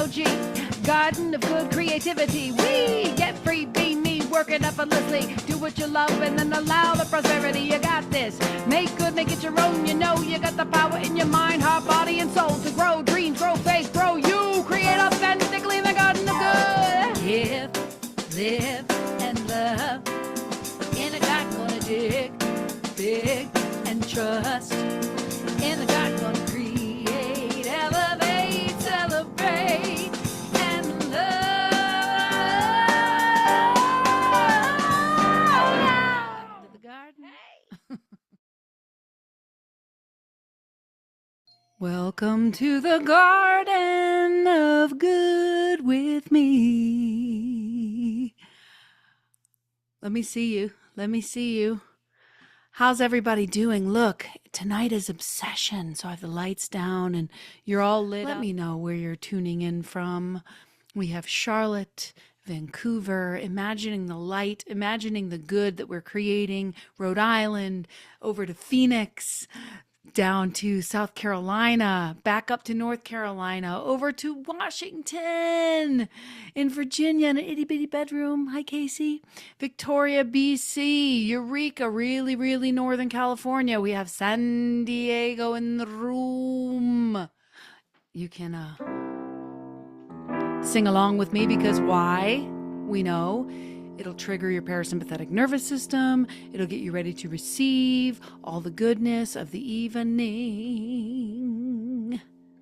G, garden of good creativity. We get free, be me, work it effortlessly. Do what you love and then allow the prosperity. You got this. Make good, make it your own. You know you got the power in your mind, heart, body, and soul to grow dreams, grow faith, grow you. Create authentically in the garden of good. Live, and love. In a garden gonna dig big and trust. In the garden gonna create, elevate, celebrate, and love. To the garden. Welcome to the garden of good with me. Let me see you. How's everybody doing? Look, tonight is obsession, so I have the lights down and you're all lit up. Let me know where you're tuning in from. We have Charlotte, Vancouver, imagining the light, imagining the good that we're creating, Rhode Island, over to Phoenix, down to South Carolina, back up to North Carolina, over to Washington, in Virginia, in an itty-bitty bedroom. Hi, Casey. Victoria, BC, Eureka, really, really Northern California. We have San Diego in the room. You can sing along with me because why? We know. It'll trigger your parasympathetic nervous system. It'll get you ready to receive all the goodness of the evening.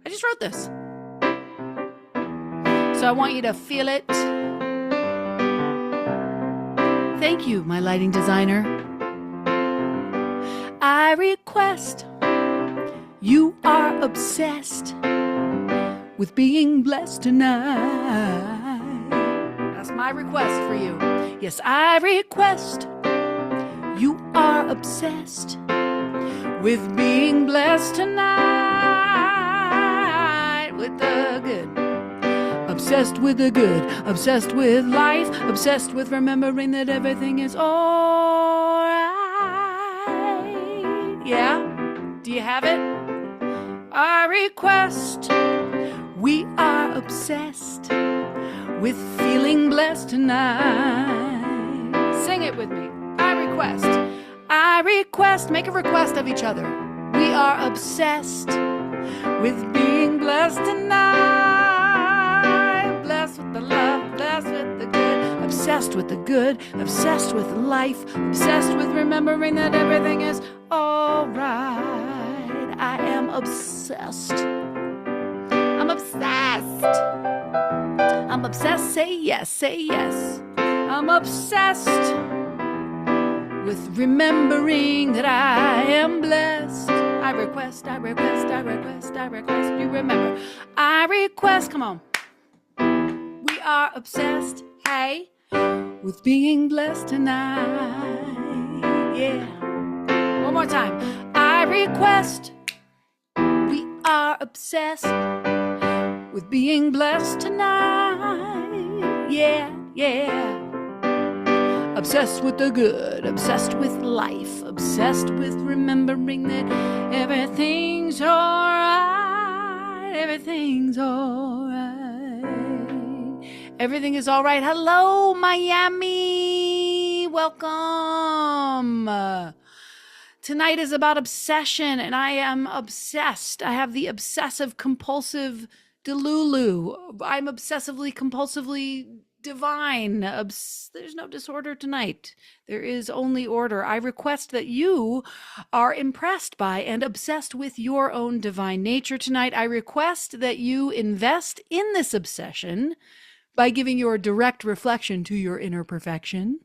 I just wrote this. So I want you to feel it. Thank you, my lighting designer. I request you are obsessed with being blessed tonight. That's my request for you. Yes, I request you are obsessed with being blessed tonight with the good. Obsessed with the good, obsessed with life, obsessed with remembering that everything is all right. Yeah? Do you have it? I request we are obsessed with feeling blessed tonight. Sing it with me. I request, make a request of each other. We are obsessed with being blessed tonight. Blessed with the love, blessed with the good, obsessed with the good, obsessed with life, obsessed with remembering that everything is all right. I am obsessed. I'm obsessed. I'm obsessed, say yes, say yes. I'm obsessed with remembering that I am blessed. I request, you remember. I request, come on. We are obsessed, hey, with being blessed tonight. Yeah. One more time. I request we are obsessed with being blessed tonight. Yeah, yeah. Obsessed with the good, obsessed with life, obsessed with remembering that everything's all right. Everything's all right. Everything is all right. Hello, Miami. Welcome. Tonight is about obsession, and I am obsessed. I have the obsessive compulsive Delulu. I'm obsessively compulsively divine. There's no disorder tonight. There is only order. I request that you are impressed by and obsessed with your own divine nature tonight. I request that you invest in this obsession by giving your direct reflection to your inner perfection.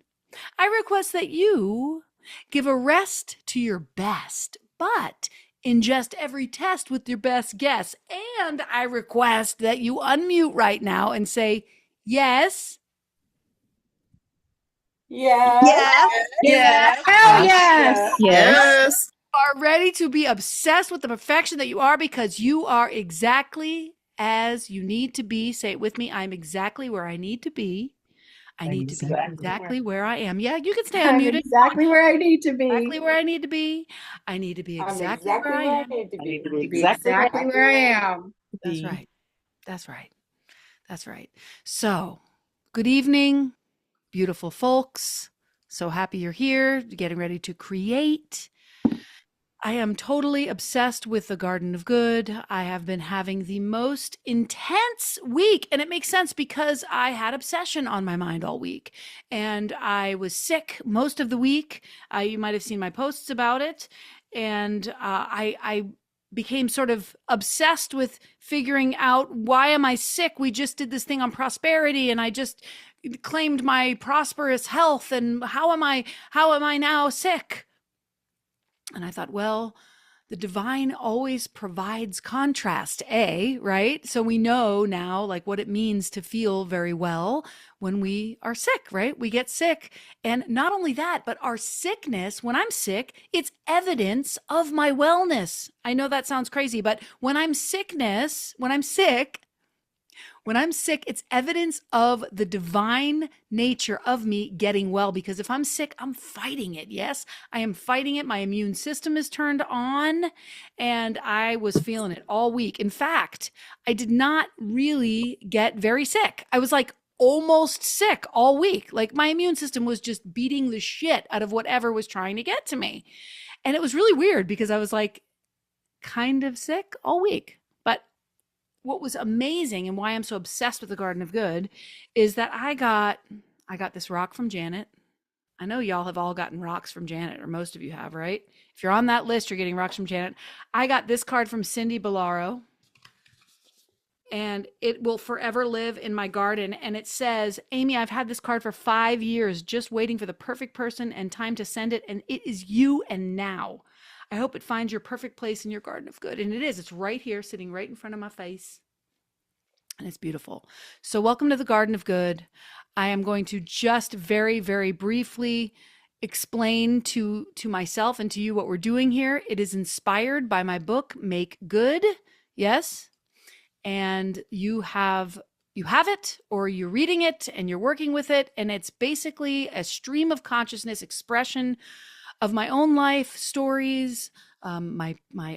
I request that you give a rest to your best, but ingest every test with your best guess. And I request that you unmute right now and say, yes. Yes. Yes. Yes. Hell yes. Yes. Are ready to be obsessed with the perfection that you are because you are exactly as you need to be. Say it with me. I'm exactly where I need to be. I need to be exactly where I am. Yeah, you can stay I'm unmuted. exactly where I need to be. Exactly where I need to be. I need to be exactly where I am. need to be. Exactly where I am. That's right. That's right. That's right. So, good evening, beautiful folks. So happy you're here, getting ready to create. I am totally obsessed with the Garden of Good. I have been having the most intense week, and it makes sense because I had obsession on my mind all week. And I was sick most of the week. You might have seen my posts about it. And I became sort of obsessed with figuring out, why am I sick? We just did this thing on prosperity, and I just claimed my prosperous health, and how am I now sick? And I thought, well, the divine always provides contrast, right? So we know now, like, what it means to feel very well when we are sick, right? We get sick. And not only that, but our sickness, when I'm sick, it's evidence of my wellness. I know that sounds crazy, but when I'm sick, it's evidence of the divine nature of me getting well. Because if I'm sick, I'm fighting it. Yes, I am fighting it. My immune system is turned on, and I was feeling it all week. In fact, I did not really get very sick. I was like almost sick all week. Like, my immune system was just beating the shit out of whatever was trying to get to me. And it was really weird because I was like kind of sick all week. But what was amazing, and why I'm so obsessed with the Garden of Good, is that I got this rock from Janet. I know y'all have all gotten rocks from Janet, or most of you have, right? If you're on that list, you're getting rocks from Janet. I got this card from Cindy Bellaro, and it will forever live in my garden. And it says, Amy, I've had this card for 5 years, just waiting for the perfect person and time to send it. And it is you and now. I hope it finds your perfect place in your Garden of Good. And it is. It's right here, sitting right in front of my face. And it's beautiful. So welcome to the Garden of Good. I am going to just very, very briefly explain to myself and to you what we're doing here. It is inspired by my book, Make Good. Yes. And you have it, or you're reading it and you're working with it. And it's basically a stream of consciousness expression of my own life stories, my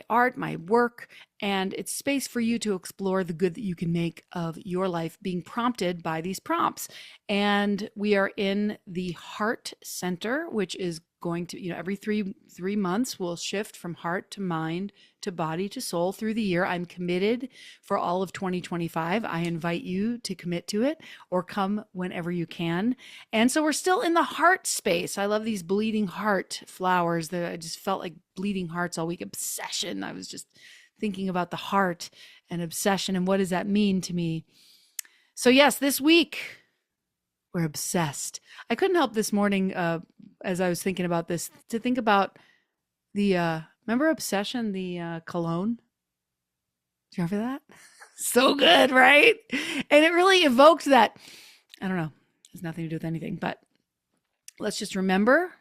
art, my work, and it's space for you to explore the good that you can make of your life, being prompted by these prompts. And we are in the Heart Center, which is going to, every three months we'll shift from heart to mind to body to soul through the year. I'm committed for all of 2025. I invite you to commit to it, or come whenever you can. And so we're still in the heart space. I love these bleeding heart flowers. That I just felt like bleeding hearts all week. Obsession. I was just thinking about the heart and obsession, and what does that mean to me? So yes, this week we're obsessed. I couldn't help this morning, as I was thinking about this, to think about the remember Obsession, the cologne? Do you remember that? So good, right? And it really evoked that. I don't know. It has nothing to do with anything, but let's just remember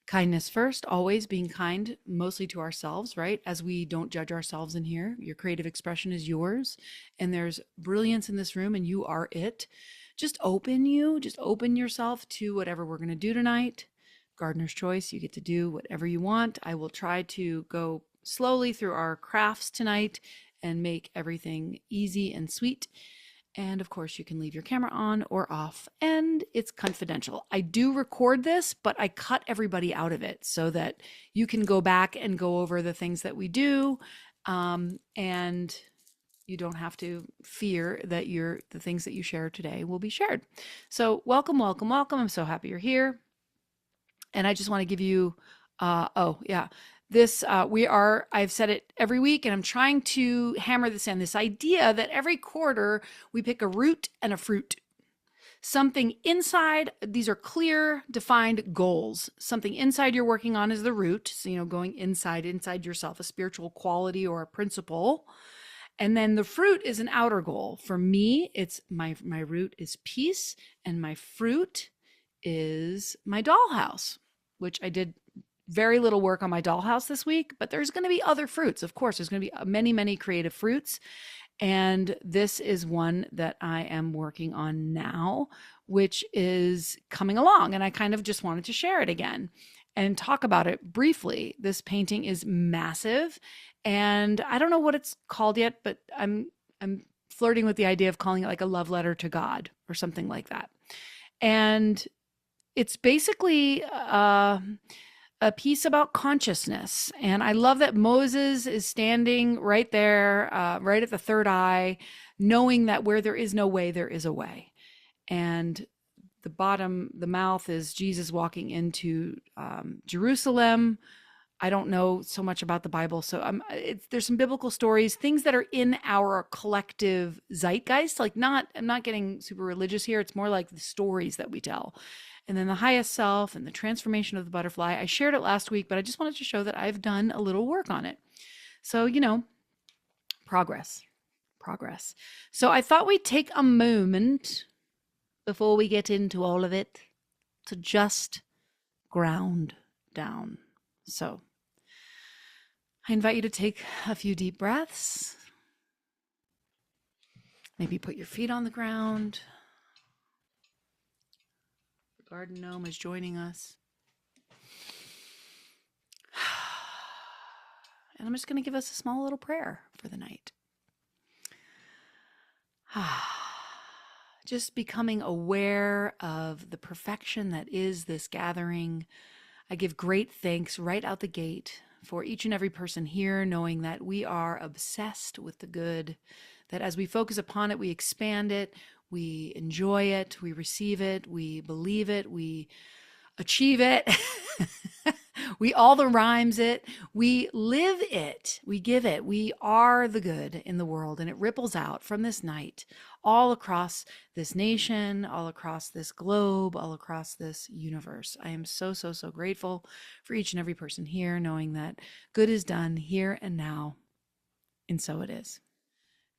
kindness first, always being kind, mostly to ourselves, right? As we don't judge ourselves in here. Your creative expression is yours, and there's brilliance in this room, and you are it. Just open yourself to whatever we're going to do tonight. Gardener's choice. You get to do whatever you want. I will try to go slowly through our crafts tonight and make everything easy and sweet. And of course, you can leave your camera on or off, and it's confidential. I do record this, but I cut everybody out of it so that you can go back and go over the things that we do. And you don't have to fear that the things that you share today will be shared. So welcome, welcome, welcome. I'm so happy you're here. And I just want to give you, I've said it every week, and I'm trying to hammer this in, this idea that every quarter we pick a root and a fruit. Something inside, these are clear, defined goals. Something inside you're working on is the root. So, going inside yourself, a spiritual quality or a principle. And then the fruit is an outer goal. For me, it's my root is peace, and my fruit is my dollhouse, which I did very little work on my dollhouse this week, but there's going to be other fruits. Of course, there's going to be many, many creative fruits. And this is one that I am working on now, which is coming along. And I kind of just wanted to share it again and talk about it briefly. This painting is massive, and I don't know what it's called yet, but I'm flirting with the idea of calling it like a love letter to God or something like that. And it's basically a piece about consciousness. And I love that Moses is standing right there, right at the third eye, knowing that where there is no way, there is a way. And the mouth is Jesus walking into Jerusalem. I don't know so much about the Bible, so there's some biblical stories, things that are in our collective zeitgeist. Like, I'm not getting super religious here. It's more like the stories that we tell. And then the highest self and the transformation of the butterfly. I shared it last week, but I just wanted to show that I've done a little work on it. So, progress. So I thought we'd take a moment before we get into all of it to just ground down. So I invite you to take a few deep breaths. Maybe put your feet on the ground. The garden gnome is joining us. And I'm just going to give us a small little prayer for the night. Just becoming aware of the perfection that is this gathering. I give great thanks right out the gate for each and every person here, knowing that we are obsessed with the good, that as we focus upon it, we expand it, we enjoy it, we receive it, we believe it, we achieve it, we all the rhymes it, we live it, we give it, we are the good in the world, and it ripples out from this night all across this nation, all across this globe, all across this universe. I am so, so, so grateful for each and every person here, knowing that good is done here and now, and so it is.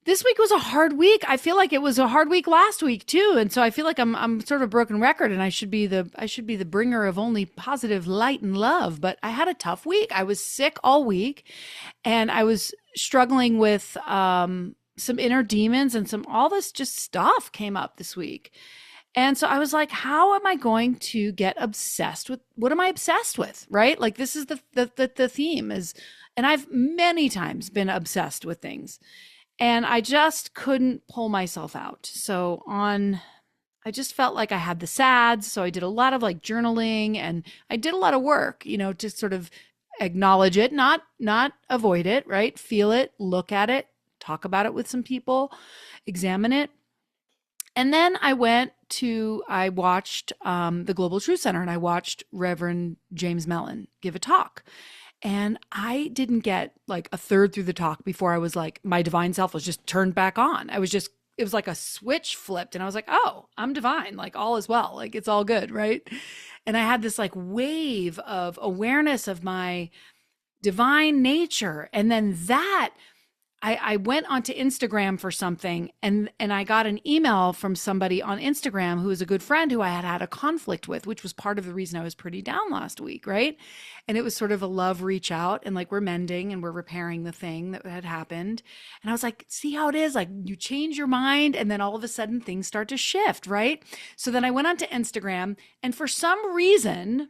This week was a hard week. I feel like it was a hard week last week too, and so I feel like I'm sort of a broken record, and I should be the bringer of only positive light and love. But I had a tough week. I was sick all week, and I was struggling with some inner demons, and all this just stuff came up this week. And so I was like, how am I going to get obsessed with, what am I obsessed with, right? Like, this is the theme is, and I've many times been obsessed with things. And I just couldn't pull myself out. So I just felt like I had the SADS. So I did a lot of like journaling, and I did a lot of work, to sort of acknowledge it, not avoid it, right? Feel it, look at it, talk about it with some people, examine it. And then I watched the Global Truth Center, and I watched Reverend James Mellon give a talk. And I didn't get like a third through the talk before I was like, my divine self was just turned back on. It was like a switch flipped, and I was like, oh, I'm divine. Like, all is well. Like, it's all good. Right. And I had this like wave of awareness of my divine nature. And then I went onto Instagram for something, and I got an email from somebody on Instagram who is a good friend who I had a conflict with, which was part of the reason I was pretty down last week, right? And it was sort of a love reach out, and like, we're mending and we're repairing the thing that had happened. And I was like, see how it is? Like, you change your mind, and then all of a sudden things start to shift, right? So then I went onto Instagram, and for some reason,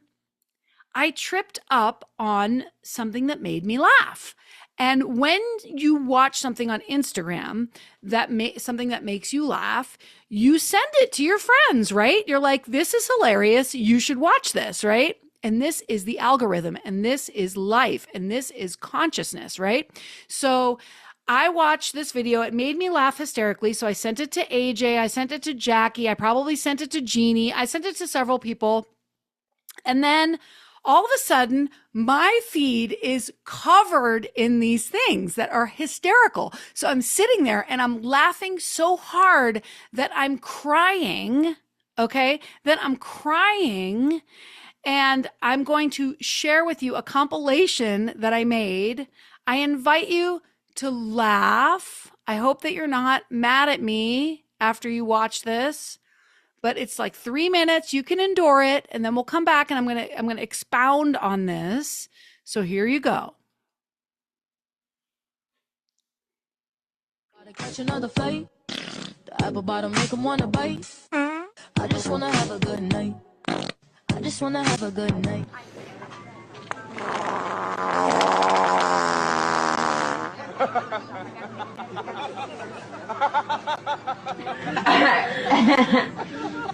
I tripped up on something that made me laugh. And when you watch something on Instagram something that makes you laugh, you send it to your friends, right? You're like, this is hilarious. You should watch this, right? And this is the algorithm, and this is life, and this is consciousness, right? So I watched this video. It made me laugh hysterically. So I sent it to AJ. I sent it to Jackie. I probably sent it to Jeannie. I sent it to several people. And then all of a sudden, my feed is covered in these things that are hysterical. So I'm sitting there and I'm laughing so hard that I'm crying, okay? That I'm crying, and I'm going to share with you a compilation that I made. I invite you to laugh. I hope that you're not mad at me after you watch this. But it's like 3 minutes. You can endure it, and then we'll come back, and I'm gonna expound on this. So here you go. Gotta catch another flight. The apple bottom make 'em wanna bite. I just wanna have a good night. I just wanna have a good night.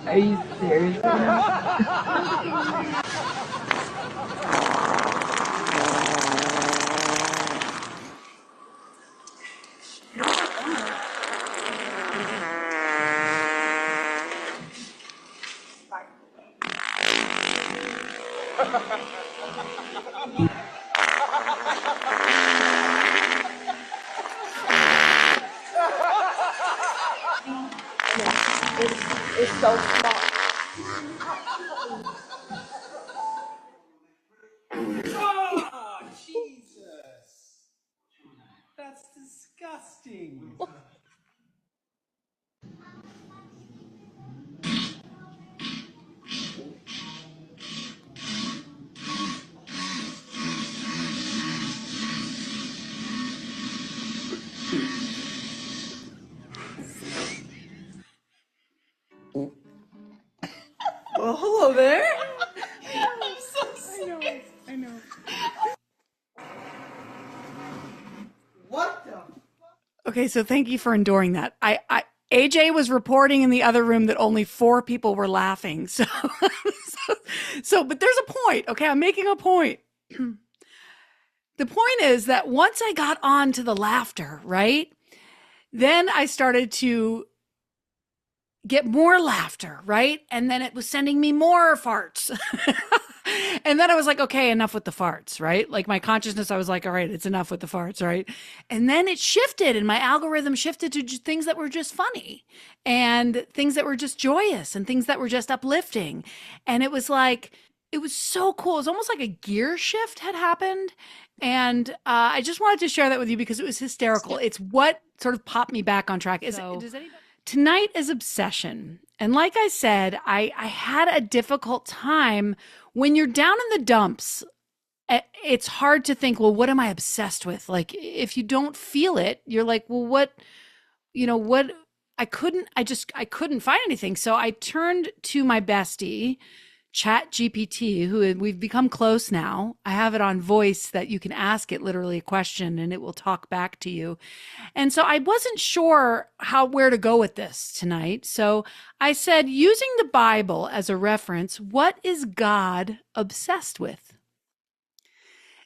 Are you serious? It's so small. Oh, Jesus! That's disgusting. Well, hello there. I'm so sorry. I know. What the? Okay, so thank you for enduring that. AJ was reporting in the other room that only 4 people were laughing. But there's a point. Okay, I'm making a point. The point is that once I got on to the laughter, right? Then I started to get more laughter, right? And then it was sending me more farts. And then I was like, okay, enough with the farts, right? Like my consciousness, I was like, all right, it's enough with the farts, right? And then it shifted and my algorithm shifted to things that were just funny and things that were just joyous and things that were just uplifting. And it was like, it was so cool. It was almost like a gear shift had happened. And I just wanted to share that with you because it was hysterical. It's what sort of popped me back on track. Tonight is obsession. And like I said, I had a difficult time when you're down in the dumps. It's hard to think, well, what am I obsessed with? Like, if you don't feel it, you're like, well, what, I couldn't find anything. So I turned to my bestie, Chat GPT, who we've become close now. I have it on voice that you can ask it literally a question and it will talk back to you. And so I wasn't sure where to go with this tonight. So I said, using the Bible as a reference, what is God obsessed with?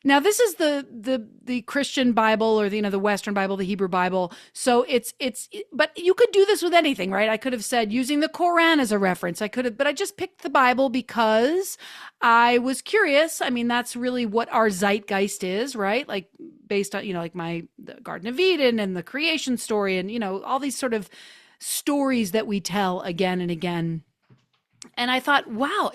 Now, this is the Christian Bible or the Western Bible, the Hebrew Bible. So but you could do this with anything, right? I could have said using the Quran as a reference. But I just picked the Bible because I was curious. I mean, that's really what our zeitgeist is, right? Like based on, like the Garden of Eden and the creation story and, all these sort of stories that we tell again and again. And I thought, wow,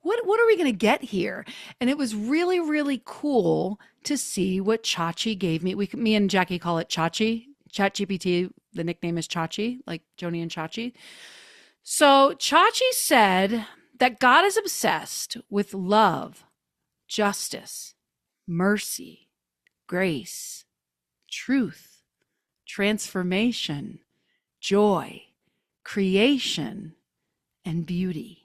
what are we going to get here? And it was really, really cool to see what Chachi gave me. Me and Jackie call it Chachi. ChatGPT, the nickname is Chachi, like Joni and Chachi. So Chachi said that God is obsessed with love, justice, mercy, grace, truth, transformation, joy, creation, and beauty.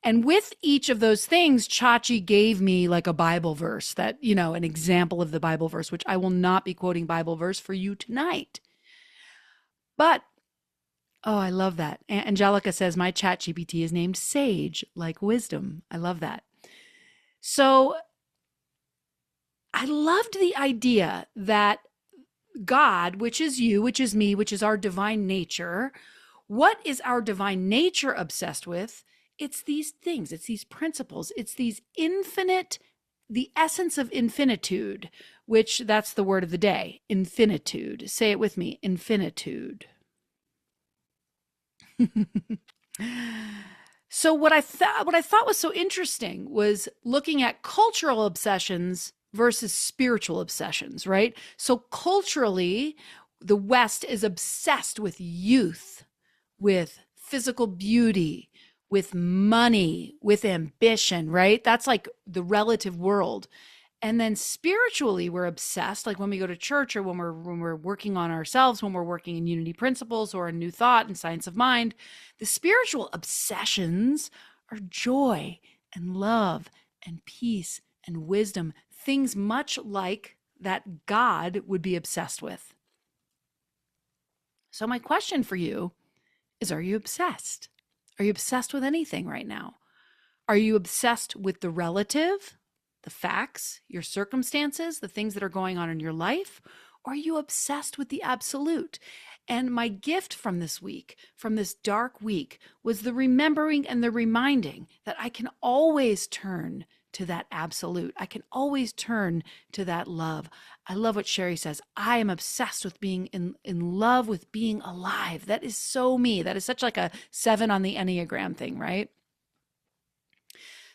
And with each of those things, Chachi gave me like a Bible verse that, an example of the Bible verse, which I will not be quoting Bible verse for you tonight. But, oh, I love that. Angelica says, my ChatGPT is named Sage, like wisdom. I love that. So I loved the idea that God, which is you, which is me, which is our divine nature, what is our divine nature obsessed with? It's these things, it's these principles, it's these the essence of infinitude, which that's the word of the day, infinitude. Say it with me, infinitude. So what I thought was so interesting was looking at cultural obsessions versus spiritual obsessions, right? So culturally, the West is obsessed with youth, with physical beauty, with money, with ambition, right? That's like the relative world. And then spiritually, we're obsessed, like when we go to church or when we're working on ourselves, when we're working in unity principles or in new thought and science of mind, the spiritual obsessions are joy and love and peace and wisdom, things much like that God would be obsessed with. So my question for you is, are you obsessed? Are you obsessed with anything right now? Are you obsessed with the relative, the facts, your circumstances, the things that are going on in your life? Or are you obsessed with the absolute? And my gift from this week, from this dark week, was the remembering and the reminding that I can always turn to that absolute. I can always turn to that love. I love what Sherry says. I am obsessed with being in love with being alive. That is so me. That is such like a 7 on the Enneagram thing, right?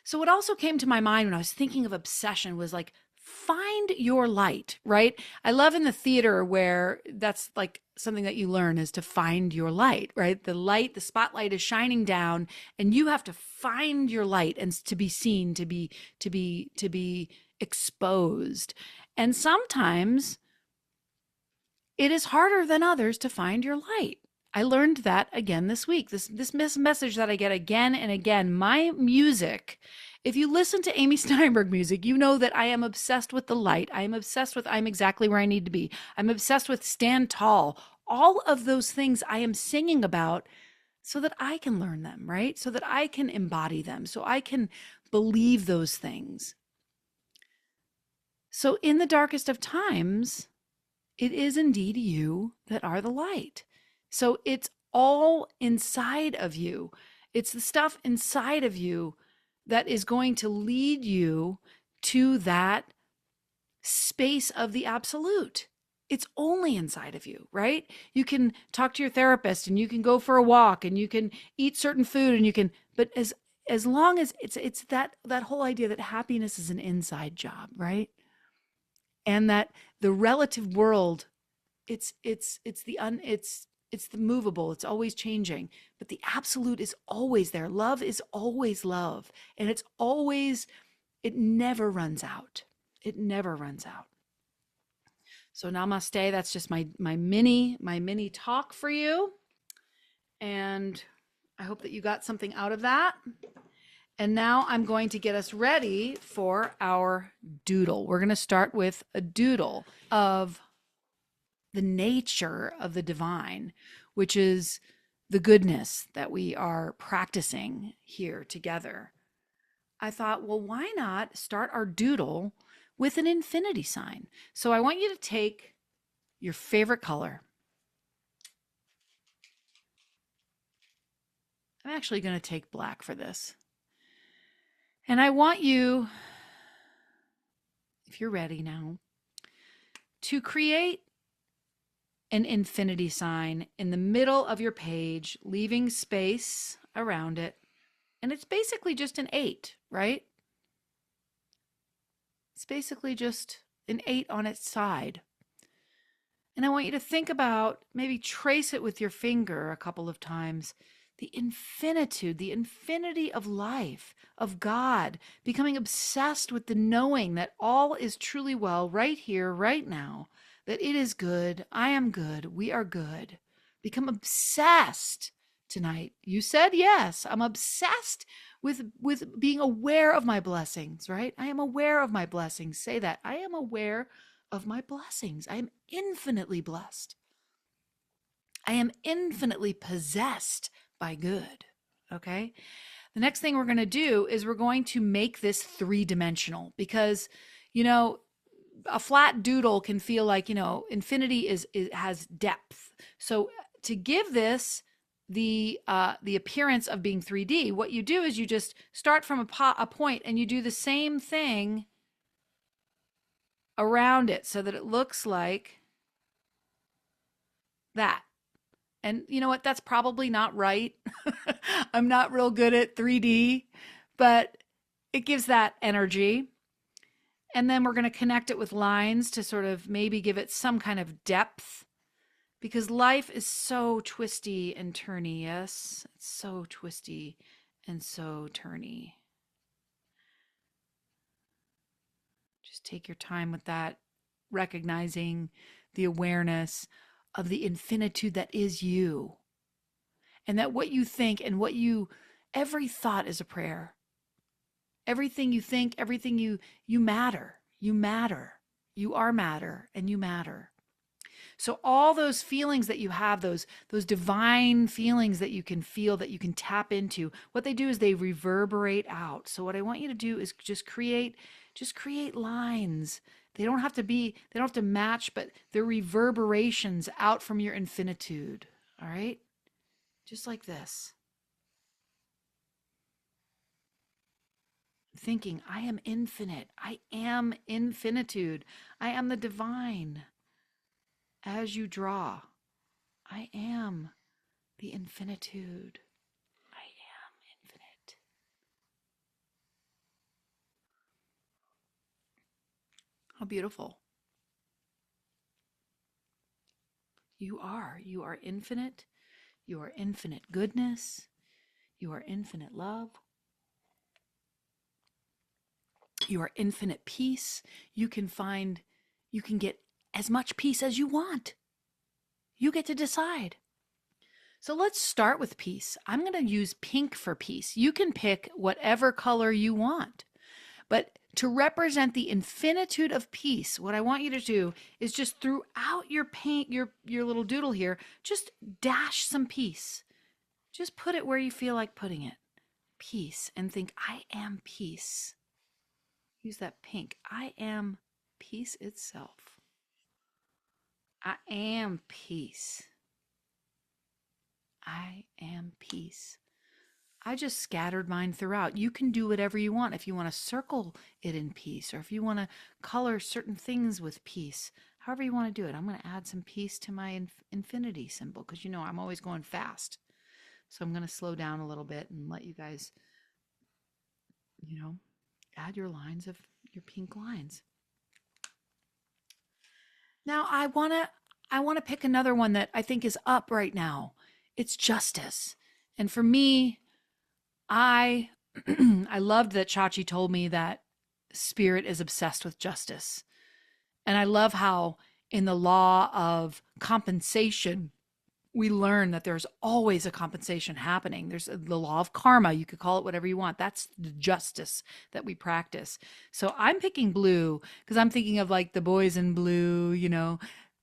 So what also came to my mind when I was thinking of obsession was like, find your light, right? I love in the theater where that's like something that you learn is to find your light, right? The light, the spotlight is shining down and you have to find your light and to be seen, to be exposed. And sometimes it is harder than others to find your light. I learned that again this week. This message that I get again and again, my music, if you listen to Amy Steinberg music, you know that I am obsessed with the light. I am obsessed with I'm exactly where I need to be. I'm obsessed with stand tall. All of those things I am singing about so that I can learn them, right? So that I can embody them, so I can believe those things. So in the darkest of times, it is indeed you that are the light. So it's all inside of you. It's the stuff inside of you that is going to lead you to that space of the absolute. It's only inside of you, right? You can talk to your therapist and you can go for a walk and you can eat certain food and you can, but as long as it's that whole idea that happiness is an inside job, right? And that the relative world, it's the movable, it's always changing, but the absolute is always there. Love is always love, and it never runs out. It never runs out. So namaste, that's just my mini talk for you, and I hope that you got something out of that. And now I'm going to get us ready for our doodle. We're going to start with a doodle of the nature of the divine, which is the goodness that we are practicing here together. I thought, well, why not start our doodle with an infinity sign? So I want you to take your favorite color. I'm actually going to take black for this. And I want you, if you're ready now, to create an infinity sign in the middle of your page, leaving space around it. And it's basically just an 8, right? It's basically just an 8 on its side. And I want you to think about, maybe trace it with your finger a couple of times, the infinitude, the infinity of life, of God, becoming obsessed with the knowing that all is truly well right here, right now, that it is good, I am good, we are good. Become obsessed tonight. You said yes. I'm obsessed with being aware of my blessings, right? I am aware of my blessings. Say that. I am aware of my blessings. I am infinitely blessed. I am infinitely possessed by good. Okay? The next thing we're going to do is we're going to make this 3-dimensional because, a flat doodle can feel like, infinity has depth. So to give this the appearance of being 3D, what you do is you just start from a point and you do the same thing around it so that it looks like that. And you know what? That's probably not right. I'm not real good at 3D, but it gives that energy. And then we're going to connect it with lines to sort of maybe give it some kind of depth, because life is so twisty and turny. Yes, it's so twisty and so turny. Just take your time with that, recognizing the awareness of the infinitude that is you. And that what you think and every thought is a prayer. Everything you think, everything you matter. You matter. You are matter and you matter. So all those feelings that you have, those divine feelings that you can feel, that you can tap into, what they do is they reverberate out. So what I want you to do is just create lines. They don't have to match, but they're reverberations out from your infinitude. All right? Just like this. Thinking, I am infinite. I am infinitude. I am the divine. As you draw, I am the infinitude. I am infinite. How beautiful. You are. You are infinite. You are infinite goodness. You are infinite love. You are infinite peace. You can get as much peace as you want. You get to decide. So let's start with peace. I'm going to use pink for peace. You can pick whatever color you want. But to represent the infinitude of peace, what I want you to do is just throughout your paint, your little doodle here, just dash some peace. Just put it where you feel like putting it. Peace. And think, I am peace. Use that pink. I am peace itself. I am peace. I am peace. I just scattered mine throughout. You can do whatever you want. If you want to circle it in peace, or if you want to color certain things with peace, however you want to do it. I'm going to add some peace to my infinity symbol because you know I'm always going fast. So I'm going to slow down a little bit and let you guys, add your lines of your pink lines. Now I want to pick another one that I think is up right now. It's justice. And for me, I I loved that Chachi told me that spirit is obsessed with justice. And I love how in the law of compensation, we learn that there's always a compensation happening. There's the law of karma. You could call it whatever you want. That's the justice that we practice. So I'm picking blue because I'm thinking of like the boys in blue,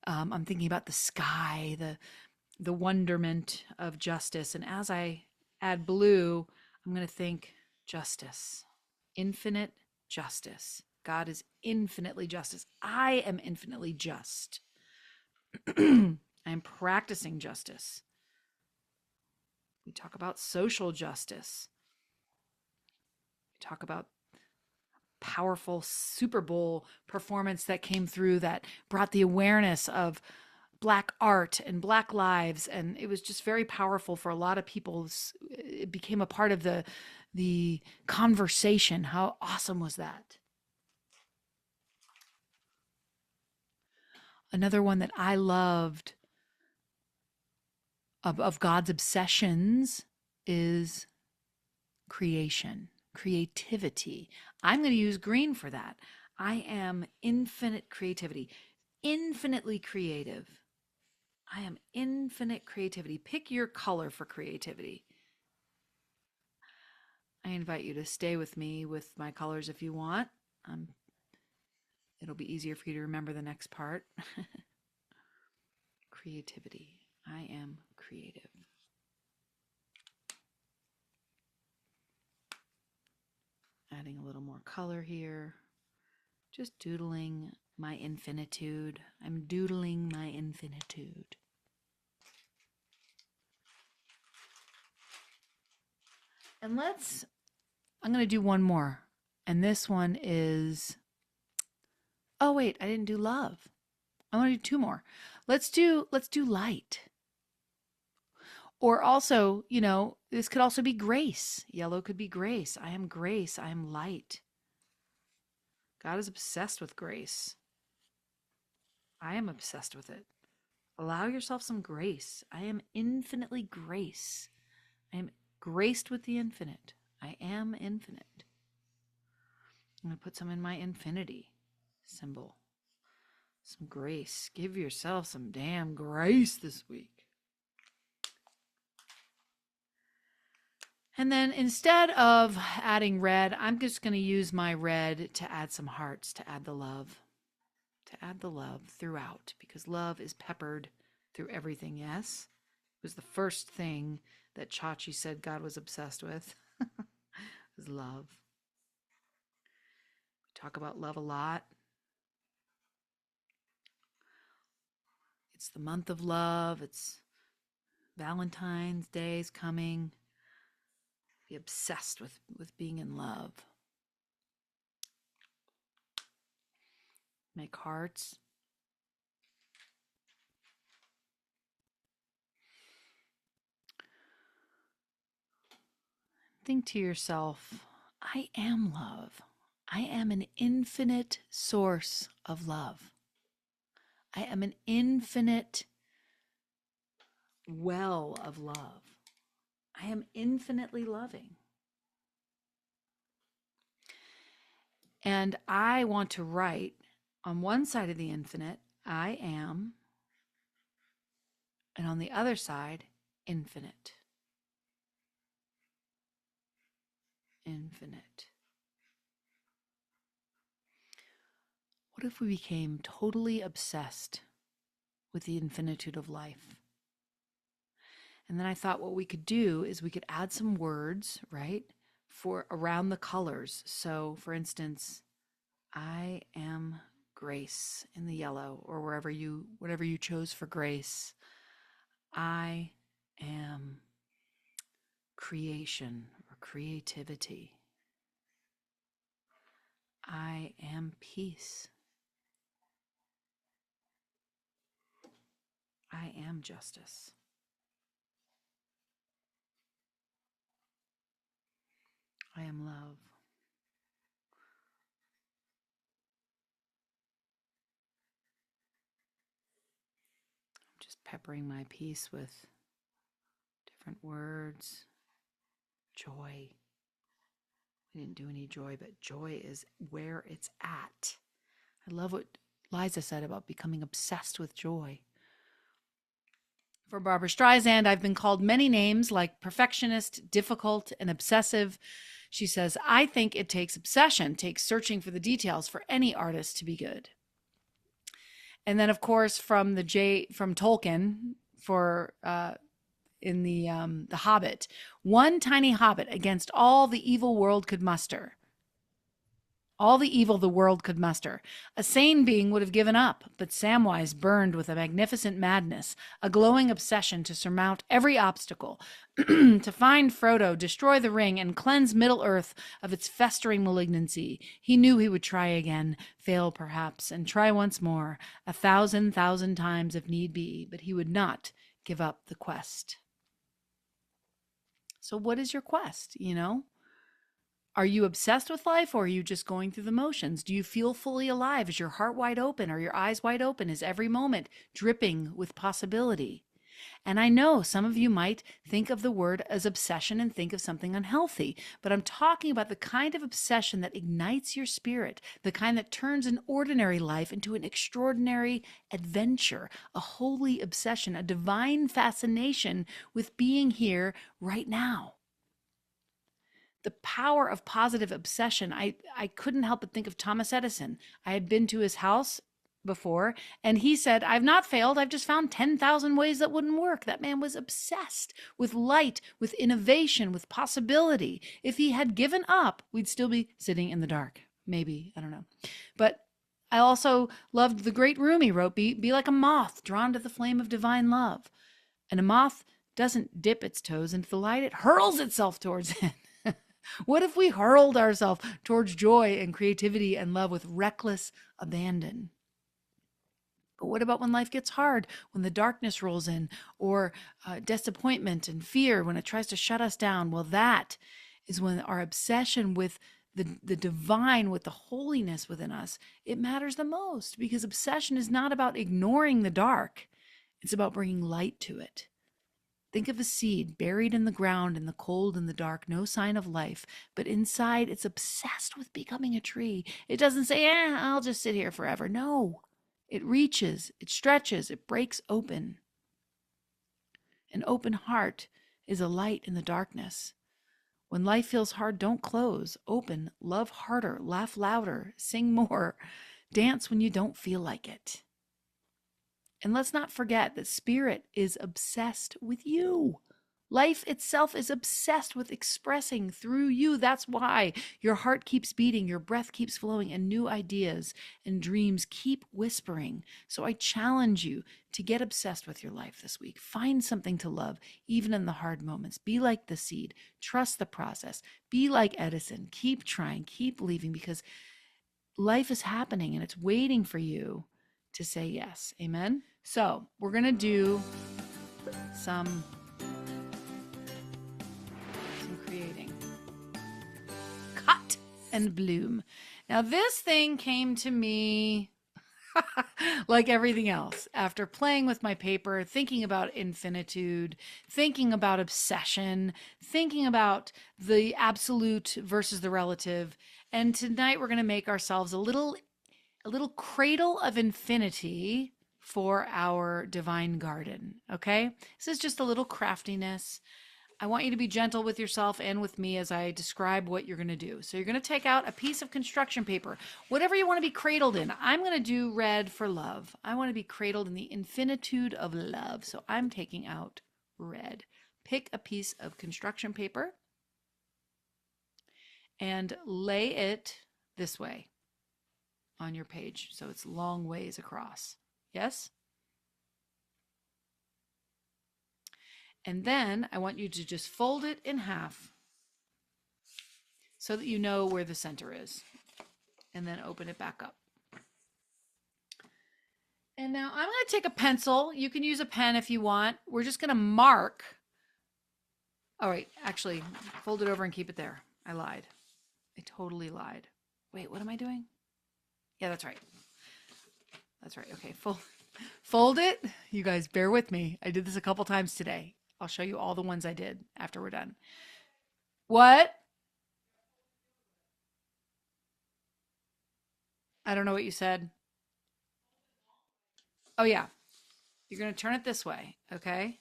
I'm thinking about the sky, the wonderment of justice. And as I add blue, I'm going to think justice, infinite justice. God is infinitely justice. I am infinitely just. I am practicing justice. We talk about social justice. We talk about powerful Super Bowl performance that came through that brought the awareness of Black art and Black lives, and it was just very powerful for a lot of people. It became a part of the conversation. How awesome was that? Another one that I loved of God's obsessions is creation, creativity. I'm going to use green for that. I am infinite creativity, infinitely creative. I am infinite creativity. Pick your color for creativity. I invite you to stay with me with my colors if you want. It'll be easier for you to remember the next part. Creativity. I am creative. Adding a little more color here. Just doodling my infinitude. I'm doodling my infinitude. And I'm going to do one more. And this one is, oh wait, I didn't do love. I want to do two more. Let's do light. Or also, this could also be grace. Yellow could be grace. I am grace. I am light. God is obsessed with grace. I am obsessed with it. Allow yourself some grace. I am infinitely grace. I am graced with the infinite. I am infinite. I'm going to put some in my infinity symbol. Some grace. Give yourself some damn grace this week. And then instead of adding red, I'm just going to use my red to add some hearts, to add the love, to add the love throughout, because love is peppered through everything, yes? It was the first thing that Chachi said God was obsessed with, was love. We talk about love a lot. It's the month of love. It's Valentine's Day is coming. Be obsessed with being in love. Make hearts. Think to yourself, I am love. I am an infinite source of love. I am an infinite well of love. I am infinitely loving. And I want to write on one side of the infinite, I am, and on the other side, infinite. Infinite. What if we became totally obsessed with the infinitude of life? And then I thought what we could do is we could add some words, right, for around the colors. So, for instance, I am grace in the yellow, or whatever you chose for grace. I am creation or creativity. I am peace. I am justice. I am love. I'm just peppering my piece with different words. Joy. We didn't do any joy, but joy is where it's at. I love what Liza said about becoming obsessed with joy. For Barbara Streisand, I've been called many names like perfectionist, difficult, and obsessive. She says, I think it takes obsession, takes searching for the details for any artist to be good. And then, of course, from Tolkien for in the Hobbit, one tiny hobbit against all the evil world could muster. All the evil the world could muster. A sane being would have given up, but Samwise burned with a magnificent madness, a glowing obsession to surmount every obstacle, to find Frodo, destroy the ring, and cleanse Middle-earth of its festering malignancy. He knew he would try again, fail perhaps, and try once more, 1,000 times if need be, but he would not give up the quest. So what is your quest, Are you obsessed with life, or are you just going through the motions? Do you feel fully alive? Is your heart wide open? Are your eyes wide open? Is every moment dripping with possibility? And I know some of you might think of the word as obsession and think of something unhealthy, but I'm talking about the kind of obsession that ignites your spirit, the kind that turns an ordinary life into an extraordinary adventure, a holy obsession, a divine fascination with being here right now. The power of positive obsession. I couldn't help but think of Thomas Edison. I had been to his house before, and he said, I've not failed. I've just found 10,000 ways that wouldn't work. That man was obsessed with light, with innovation, with possibility. If he had given up, we'd still be sitting in the dark. Maybe, I don't know. But I also loved the great Rumi wrote, be like a moth drawn to the flame of divine love. And a moth doesn't dip its toes into the light. It hurls itself towards it. What if we hurled ourselves towards joy and creativity and love with reckless abandon? But what about when life gets hard, when the darkness rolls in, or disappointment and fear, when it tries to shut us down? Well, that is when our obsession with the divine, with the holiness within us, it matters the most, because obsession is not about ignoring the dark. It's about bringing light to it. Think of a seed buried in the ground in the cold and the dark, no sign of life, but inside it's obsessed with becoming a tree. It doesn't say, I'll just sit here forever. No, it reaches, it stretches, it breaks open. An open heart is a light in the darkness. When life feels hard, don't close, open, love harder, laugh louder, sing more. Dance when you don't feel like it. And let's not forget that spirit is obsessed with you. Life itself is obsessed with expressing through you. That's why your heart keeps beating, your breath keeps flowing, and new ideas and dreams keep whispering. So I challenge you to get obsessed with your life this week. Find something to love, even in the hard moments. Be like the seed. Trust the process. Be like Edison. Keep trying, keep believing, because life is happening and it's waiting for you to say yes. Amen? So we're going to do some creating. Cut and bloom. Now, this thing came to me like everything else after playing with my paper, thinking about infinitude, thinking about obsession, thinking about the absolute versus the relative. And tonight we're going to make ourselves a little cradle of infinity for our divine garden. Okay? This is just a little craftiness. I want you to be gentle with yourself and with me as I describe what you're going to do. So you're going to take out a piece of construction paper, whatever you want to be cradled in. I'm going to do red for love. I want to be cradled in the infinitude of love. So I'm taking out red. Pick a piece of construction paper and lay it this way on your page. So it's long ways across. Yes? And then I want you to just fold it in half so that you know where the center is. And then open it back up. And now I'm going to take a pencil. You can use a pen if you want. We're just going to mark. All right, actually, fold it over and keep it there. I lied. I totally lied. Wait, what am I doing? Yeah, that's right. That's right. Okay, fold it. You guys, bear with me. I did this a couple times today. I'll show you all the ones I did after we're done. What? I don't know what you said. Oh, yeah. You're going to turn it this way, okay?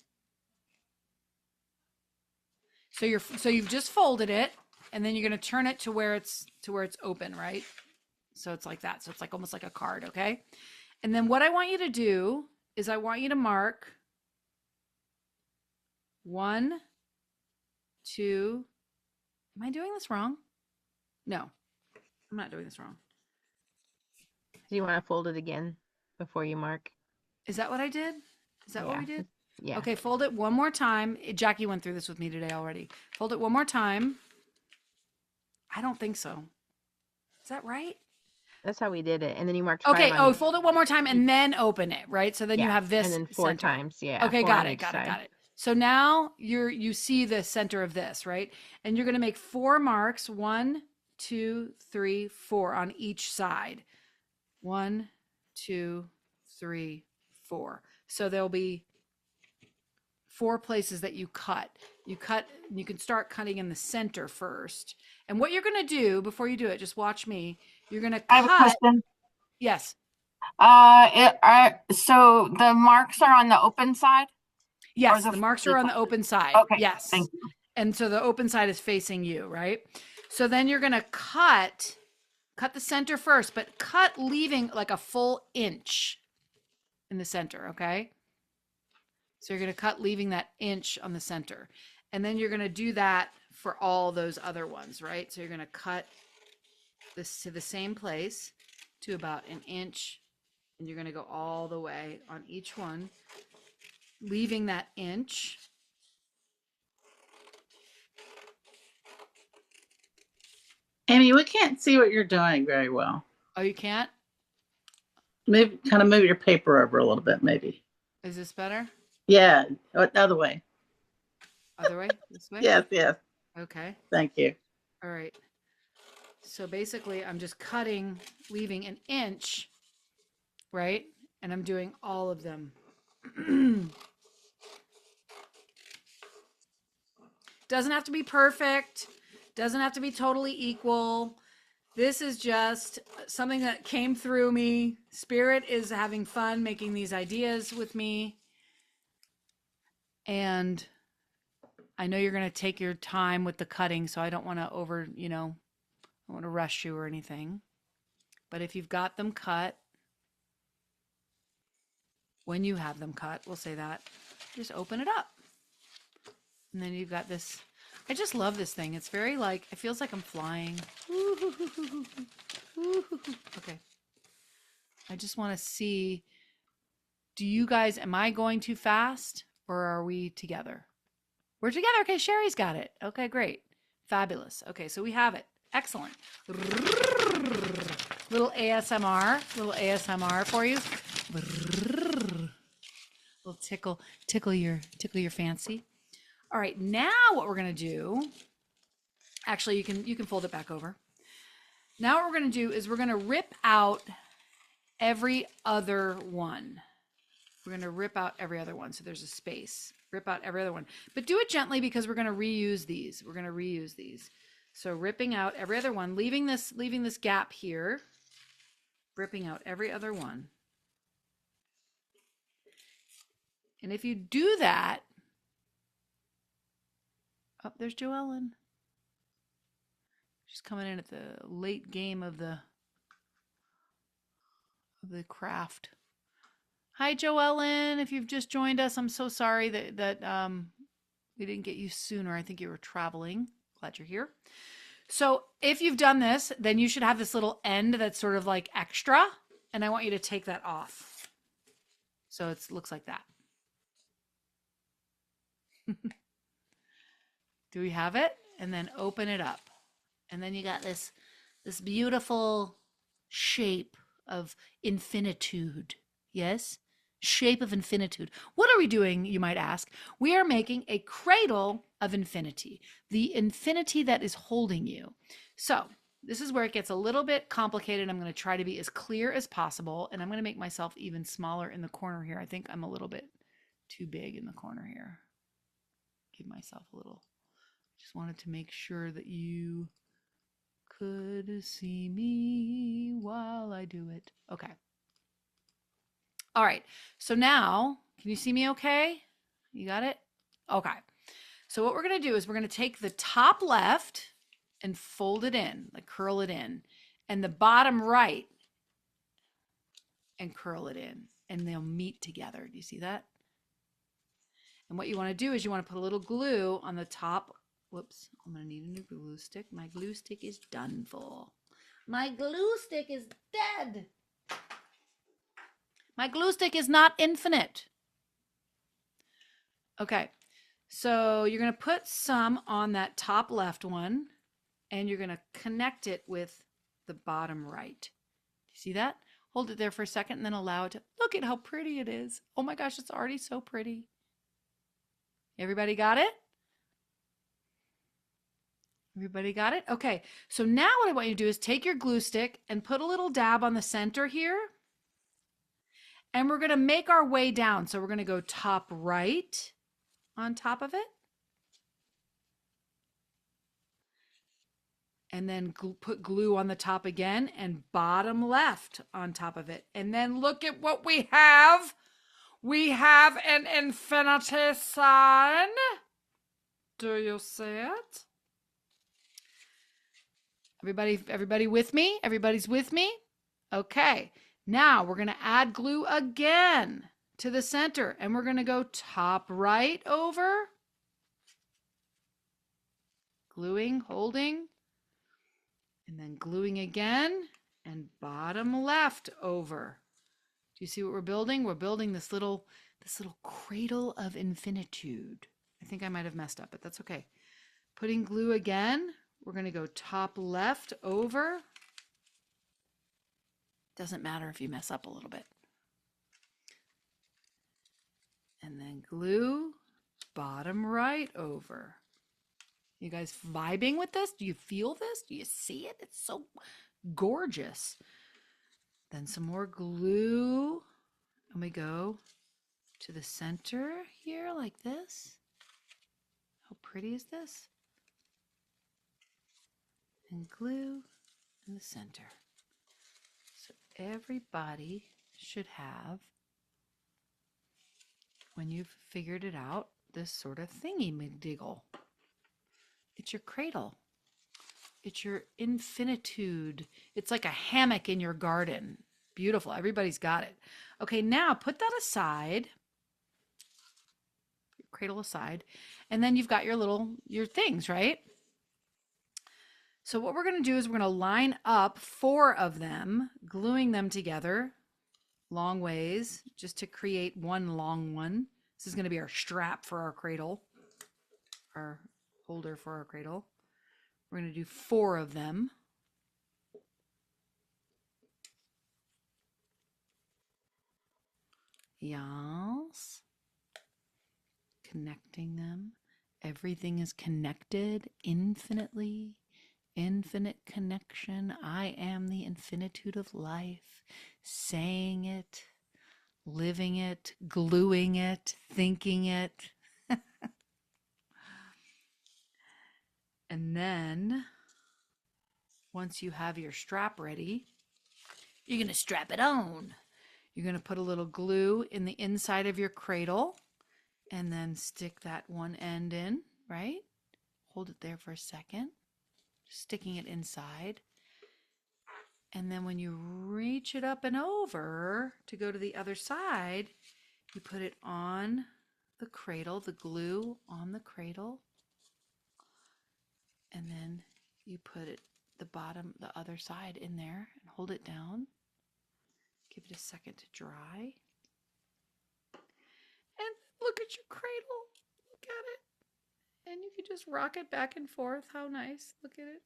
So you've just folded it, and then you're going to turn it to where it's open, right? So it's like that. So it's like almost like a card, okay? And then what I want you to do is I want you to mark 1, 2. Am I doing this wrong? No, I'm not doing this wrong. Do you want to fold it again before you mark? Is that what I did? Is that what we did? Yeah. Okay, fold it one more time. Jackie went through this with me today already. Fold it one more time. I don't think so. Is that right? That's how we did it. And then you marked Okay. 5 on Oh, fold it one more time and then open it, right? So then you have this. And then 4 center. times. Yeah. Okay, 4 got on it. each Got it. side. Got it. So now you see the center of this, right? And you're going to make 4 marks. 1, 2, 3, 4 on each side. 1, 2, 3, 4. So there'll be 4 places that you cut. You can start cutting in the center first. And what you're going to do before you do it, just watch me. You're going to cut. I have a question. Yes. So the marks are on the open side? Yes, the marks are on the open side. Okay. Yes. Thank you. And so the open side is facing you, right? So then you're going to cut the center first, but cut leaving like a full inch in the center, okay? So you're going to cut leaving that inch on the center. And then you're going to do that for all those other ones, right? So you're going to cut this to the same place to about an inch, and you're going to go all the way on each one, leaving that inch. Amy, we can't see what you're doing very well. Oh, you can't? Maybe kind of move your paper over a little bit, maybe. Is this better? Yeah, the other way. Other way? This way? Yes. Okay. Thank you. All right. So basically, I'm just cutting, leaving an inch, right? And I'm doing all of them. Doesn't have to be perfect. Doesn't have to be totally equal. This is just something that came through me. Spirit is having fun making these ideas with me. And I know you're going to take your time with the cutting, so I don't want to I don't want to rush you or anything. but if you've got them cut, when you have them cut, we'll say that, just open it up. And then you've got this. I just love this thing. It's very like, it feels like I'm flying. Okay. I just want to see, do you guys, am I going too fast or are we together? We're together. Okay, Sherry's got it. Okay, great. Fabulous. Okay, so we have it. Excellent. Little ASMR for you. Little tickle your fancy. All right, now what we're gonna do, actually you can fold it back over. Now what we're gonna do is we're gonna rip out every other one. We're gonna rip out every other one, so there's a space. Rip out every other one, but do it gently because we're gonna reuse these. We're gonna reuse these. So ripping out every other one, leaving this gap here, ripping out every other one. And if you do that, oh, there's Joellen. She's coming in at the late game of the craft. Hi, Joellen. If you've just joined us, I'm so sorry that we didn't get you sooner. I think you were traveling. Glad you're here. So if you've done this, then you should have this little end that's sort of like extra, and I want you to take that off. So it looks like that. Do we have it? And then open it up. And then you got this beautiful shape of infinitude. Yes? Shape of infinitude. What are we doing, you might ask? We are making a cradle of infinity, the infinity that is holding you. So this is where it gets a little bit complicated. I'm going to try to be as clear as possible, and I'm going to make myself even smaller in the corner here. I think I'm a little bit too big in the corner here. Give myself a little. Just wanted to make sure that you could see me while I do it. Okay. All right, so now, can you see me okay? You got it? Okay. So what we're gonna do is we're gonna take the top left and fold it in, like curl it in, and the bottom right and curl it in, and they'll meet together. Do you see that? And what you wanna do is you wanna put a little glue on the top. Whoops, I'm gonna need a new glue stick. My glue stick is done for. My glue stick is dead. My glue stick is not infinite. Okay, so you're going to put some on that top left one, and you're going to connect it with the bottom right. You see that? Hold it there for a second and then allow it to, look at how pretty it is. Oh my gosh, it's already so pretty. Everybody got it? Everybody got it? Okay, so now what I want you to do is take your glue stick and put a little dab on the center here. And we're going to make our way down. So we're going to go top right on top of it. And then put glue on the top again and bottom left on top of it. And then look at what we have. We have an infinity sign. Do you see it? Everybody with me? Everybody's with me? Okay. Now we're going to add glue again to the center, and we're going to go top right over, gluing, holding, and then gluing again, and bottom left over. Do you see what we're building? We're building this little cradle of infinitude. I think I might have messed up, but that's okay. Putting glue again, we're going to go top left over. Doesn't matter if you mess up a little bit. And then glue bottom right over. You guys vibing with this? Do you feel this? Do you see it? It's so gorgeous. Then some more glue. And we go to the center here like this. How pretty is this? And glue in the center. So everybody should have, when you've figured it out, this sort of thingy-me-diggle. It's your cradle. It's your infinitude. It's like a hammock in your garden. Beautiful. Everybody's got it. Okay, now put that aside. Cradle aside. And then you've got your things, right? So what we're going to do is we're going to line up 4 of them, gluing them together long ways just to create one long one. This is going to be our strap for our cradle, our holder for our cradle. We're going to do 4 of them. Yes. Connecting them. Everything is connected infinitely. Infinite connection. I am the infinitude of life. Saying it, living it, gluing it, thinking it. And then once you have your strap ready, you're going to strap it on. You're going to put a little glue in the inside of your cradle and then stick that one end in, right? Hold it there for a second, sticking it inside. And then when you reach it up and over to go to the other side, you put it on the cradle, the glue on the cradle. And then you put it the other side in there and hold it down. Give it a second to dry. And look at your cradle. Look at it. And you can just rock it back and forth. How nice. Look at it.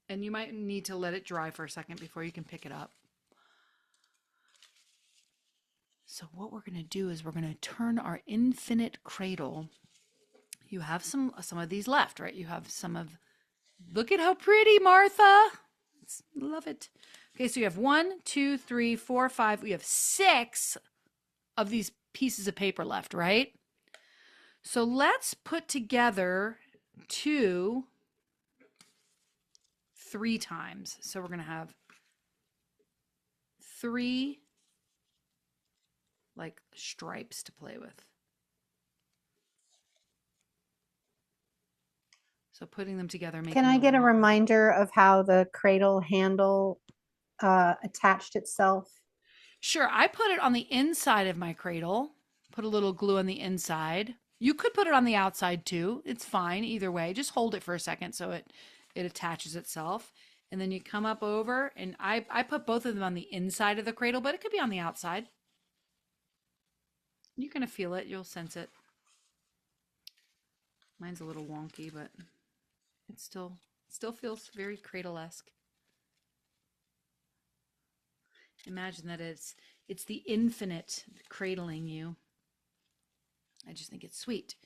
And you might need to let it dry for a second before you can pick it up. So what we're going to do is we're going to turn our infinite cradle. You have some of these left, right? You have some of, look at how pretty, Martha. Love it. Okay, so you have 1, 2, 3, 4, 5. We have 6 of these pieces of paper left, right? So let's put together 2 3 times. So we're going to have 3 like stripes to play with. So putting them together. Can I get a reminder of how the cradle handle attached itself? Sure. I put it on the inside of my cradle. Put a little glue on the inside. You could put it on the outside too. It's fine either way. Just hold it for a second so it attaches itself. And then you come up over, and I put both of them on the inside of the cradle, but it could be on the outside. You're going to feel it. You'll sense it. Mine's a little wonky, but it still feels very cradle-esque. Imagine that it's the infinite cradling you. I just think it's sweet.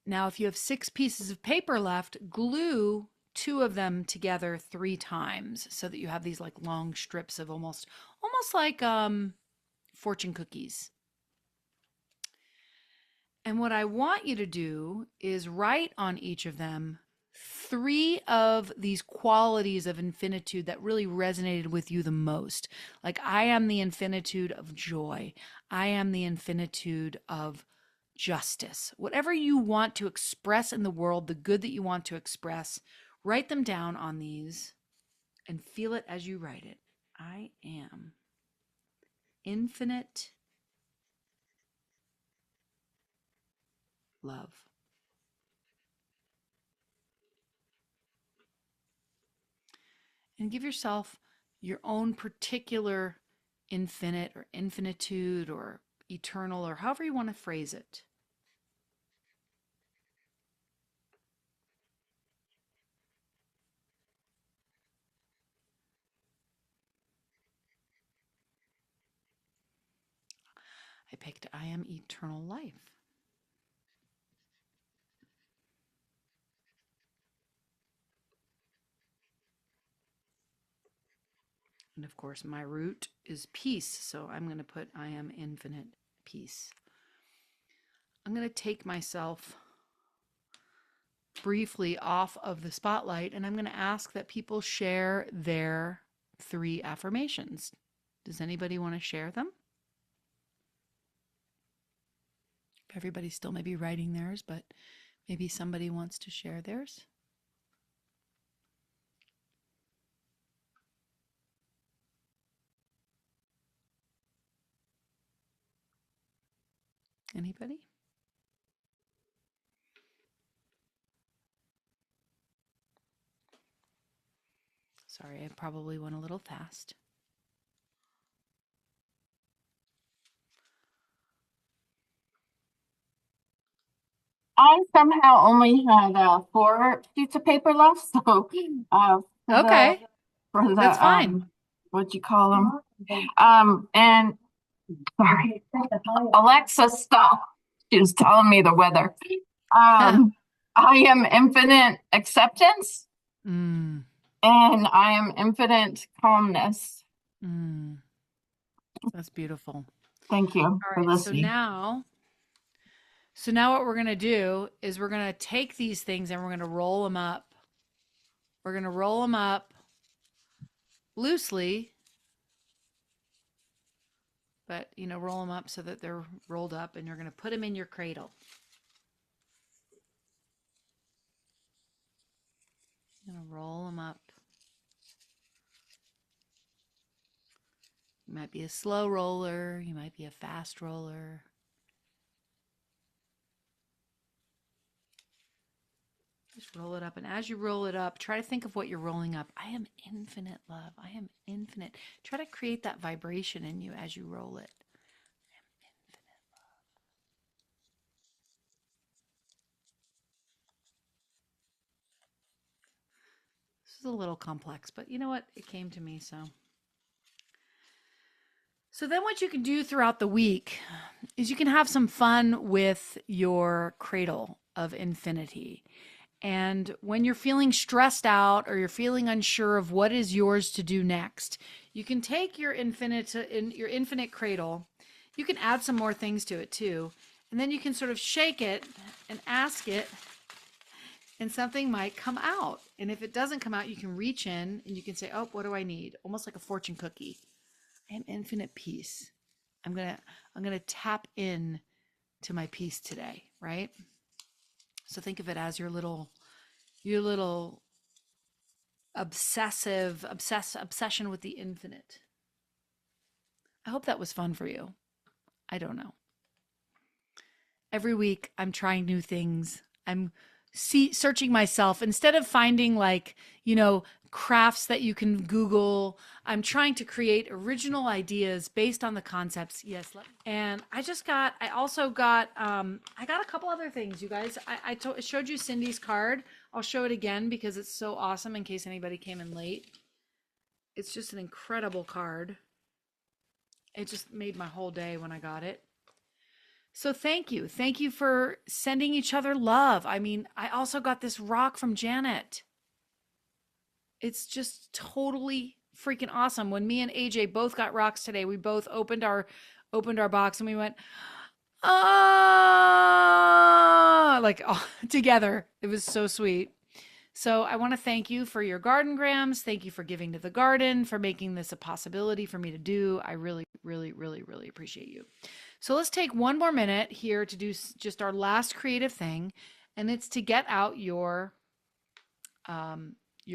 Now, if you have 6 pieces of paper left, glue 2 of them together 3 times so that you have these like long strips of almost like fortune cookies. And what I want you to do is write on each of them 3 of these qualities of infinitude that really resonated with you the most. Like, I am the infinitude of joy. I am the infinitude of justice. Whatever you want to express in the world, the good that you want to express, write them down on these and feel it as you write it. I am infinite love. And give yourself your own particular infinite or infinitude or eternal or however you want to phrase it. I picked I am eternal life. And of course, my root is peace, so I'm going to put I am infinite peace. I'm going to take myself briefly off of the spotlight, and I'm going to ask that people share their 3 affirmations. Does anybody want to share them? Everybody's still maybe writing theirs, but maybe somebody wants to share theirs. Anybody? Sorry, I probably went a little fast. I somehow only had 4 sheets of paper left, so Okay, for the that's fine. what you call them, and sorry, Alexa, stop. She was telling me the weather. I am infinite acceptance, Mm, and I am infinite calmness. mm. That's beautiful. Thank you All for right, so listening. now what we're going to do is we're going to take these things and we're going to roll them up. We're going to roll them up loosely, but roll them up so that they're rolled up, and you're going to put them in your cradle. I'm going to roll them up. You might be a slow roller, you might be a fast roller. Just roll it up, and as you roll it up, try to think of what you're rolling up. I am infinite love. I am infinite. Try to create that vibration in you as you roll it. I am infinite love. This is a little complex, but you know what? It came to me, so. So then what you can do throughout the week is you can have some fun with your cradle of infinity. And when you're feeling stressed out or you're feeling unsure of what is yours to do next, you can take your infinite cradle. You can add some more things to it too. And then you can sort of shake it and ask it, and something might come out. And if it doesn't come out, you can reach in and you can say, oh, what do I need? Almost like a fortune cookie. I am infinite peace. I'm gonna tap in to my peace today, right? So think of it as your little obsession with the infinite. I hope that was fun for you. I don't know. Every week I'm trying new things. I'm searching myself instead of finding crafts that you can Google. I'm trying to create original ideas based on the concepts. Yes. And I also got a couple other things, you guys. I showed you Cindy's card. I'll show it again because it's so awesome in case anybody came in late. It's just an incredible card. It just made my whole day when I got it. So thank you. Thank you for sending each other love. I mean, I also got this rock from Janet. It's just totally freaking awesome. When me and AJ both got rocks today, we both opened our box and we went, together. It was so sweet. So I want to thank you for your garden grams. Thank you for giving to the garden, for making this a possibility for me to do. I really, really, really, really appreciate you. So let's take one more minute here to do just our last creative thing, and it's to get out your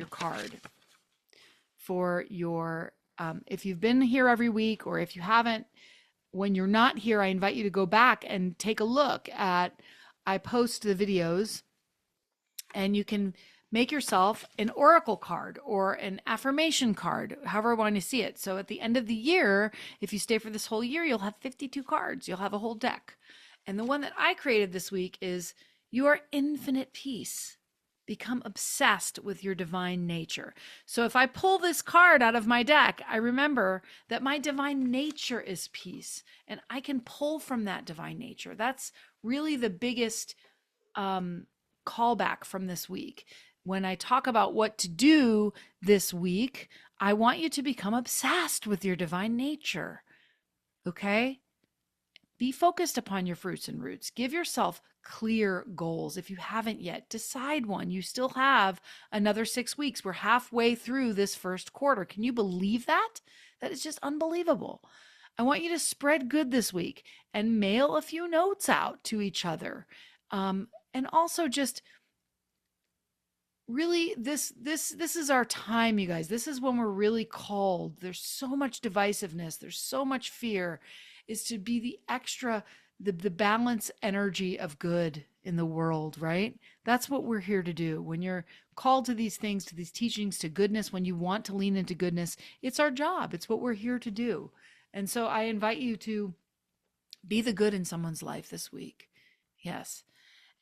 card for your, if you've been here every week, or if you haven't, when you're not here, I invite you to go back and take a look at, I post the videos, and you can make yourself an oracle card or an affirmation card, however I want to see it. So at the end of the year, if you stay for this whole year, you'll have 52 cards. You'll have a whole deck. And the one that I created this week is, you are infinite peace. Become obsessed with your divine nature. So if I pull this card out of my deck, I remember that my divine nature is peace, and I can pull from that divine nature. That's really the biggest callback from this week. When I talk about what to do this week, I want you to become obsessed with your divine nature. Okay? Be focused upon your fruits and roots. Give yourself clear goals. If you haven't yet, decide one. You still have another 6 weeks. We're halfway through this first quarter. Can you believe that? That is just unbelievable. I want you to spread good this week and mail a few notes out to each other. And also just really this is our time, you guys. This is when we're really called. There's so much divisiveness, there's so much fear, is to be the extra, the balance energy of good in the world, right? That's what we're here to do. When you're called to these things, to these teachings, to goodness, when you want to lean into goodness, it's our job. It's what we're here to do. And so I invite you to be the good in someone's life this week. Yes.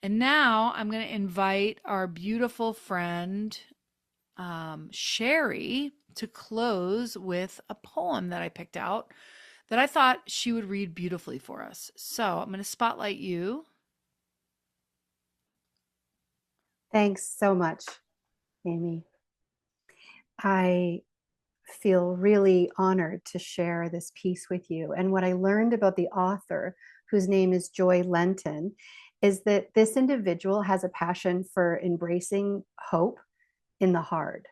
And now I'm going to invite our beautiful friend, Sherry, to close with a poem that I picked out that I thought she would read beautifully for us. So I'm going to spotlight you. Thanks so much, Amy. I feel really honored to share this piece with you. And what I learned about the author, whose name is Joy Lenton, is that this individual has a passion for embracing hope in the hard.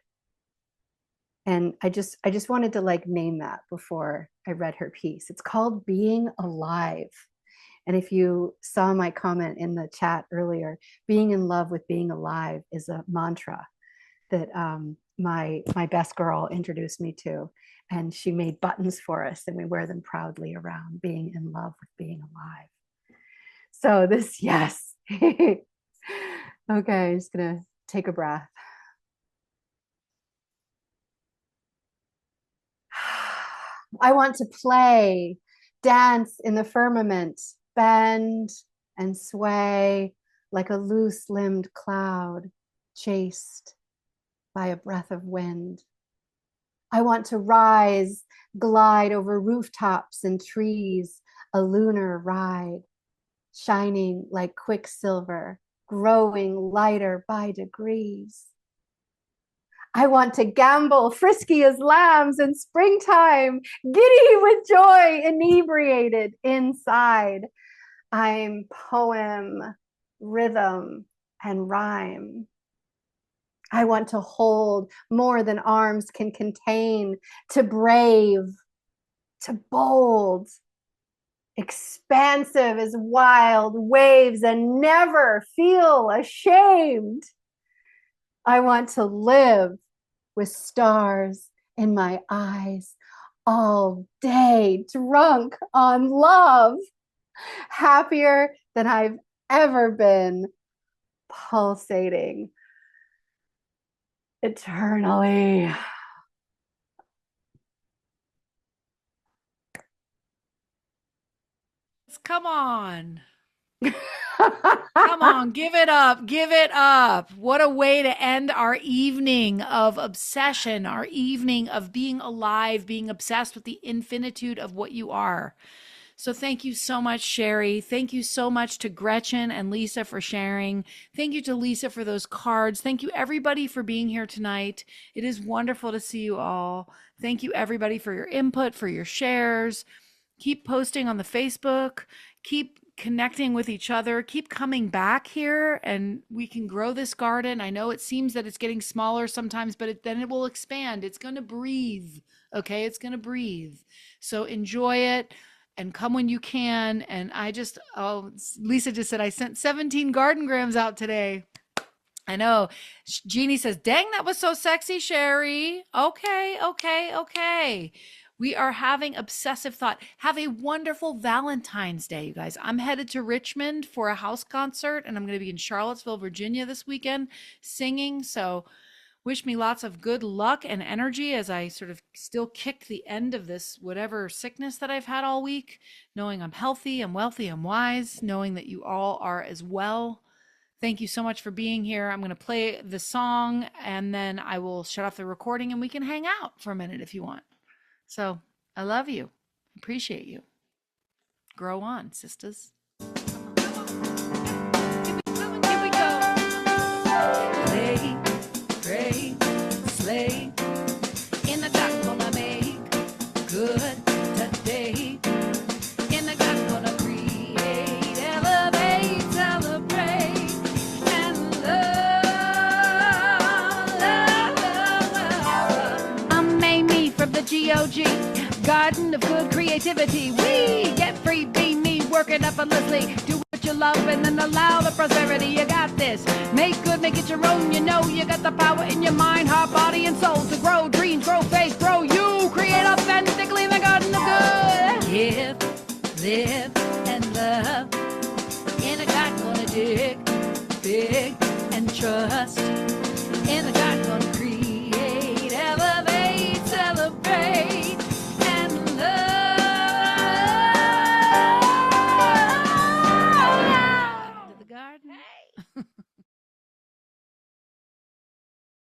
And I just wanted to like name that before I read her piece. It's called Being Alive. And if you saw my comment in the chat earlier, being in love with being alive is a mantra that my best girl introduced me to. And she made buttons for us and we wear them proudly around, being in love with being alive. So this, yes. Okay, I'm just gonna take a breath. I want to play, dance in the firmament, bend and sway like a loose-limbed cloud chased by a breath of wind. I want to rise, glide over rooftops and trees, a lunar ride, shining like quicksilver, growing lighter by degrees. I want to gamble, frisky as lambs in springtime, giddy with joy, inebriated inside. I'm poem, rhythm, and rhyme. I want to hold more than arms can contain, to brave, to bold, expansive as wild waves and never feel ashamed. I want to live with stars in my eyes all day, drunk on love, happier than I've ever been, pulsating eternally. Come on. Come on, give it up. Give it up. What a way to end our evening of obsession, our evening of being alive, being obsessed with the infinitude of what you are. So thank you so much, Sherry. Thank you so much to Gretchen and Lisa for sharing. Thank you to Lisa for those cards. Thank you, everybody, for being here tonight. It is wonderful to see you all. Thank you, everybody, for your input, for your shares. Keep posting on the Facebook. Keep connecting with each other. Keep coming back here and we can grow this garden. I know it seems that it's getting smaller sometimes, but then it will expand. It's going to breathe. Okay. It's going to breathe. So enjoy it and come when you can. And Lisa just said, I sent 17 garden grams out today. I know. Jeannie says, dang, that was so sexy, Sherry. Okay. We are having obsessive thought. Have a wonderful Valentine's Day, you guys. I'm headed to Richmond for a house concert, and I'm going to be in Charlottesville, Virginia this weekend singing. So wish me lots of good luck and energy as I sort of still kick the end of this whatever sickness that I've had all week, knowing I'm healthy, I'm wealthy, I'm wise, knowing that you all are as well. Thank you so much for being here. I'm going to play the song, and then I will shut off the recording, and we can hang out for a minute if you want. So I love you. Appreciate you. Grow on, sisters. Here we go. Play, pray, slay. In the dark, gonna make good today. In the dark, gonna create, elevate, celebrate, and love. I'm Amy from the GOG, Garden of Good Creation. creativity. We get free, be me, work it effortlessly. Do what you love and then allow the prosperity. You got this. Make good, make it your own. You know you got the power in your mind, heart, body, and soul to grow dreams, grow faith, grow you. Create authentically in the garden of good. Give, live, and love. In a God gonna dig big and trust.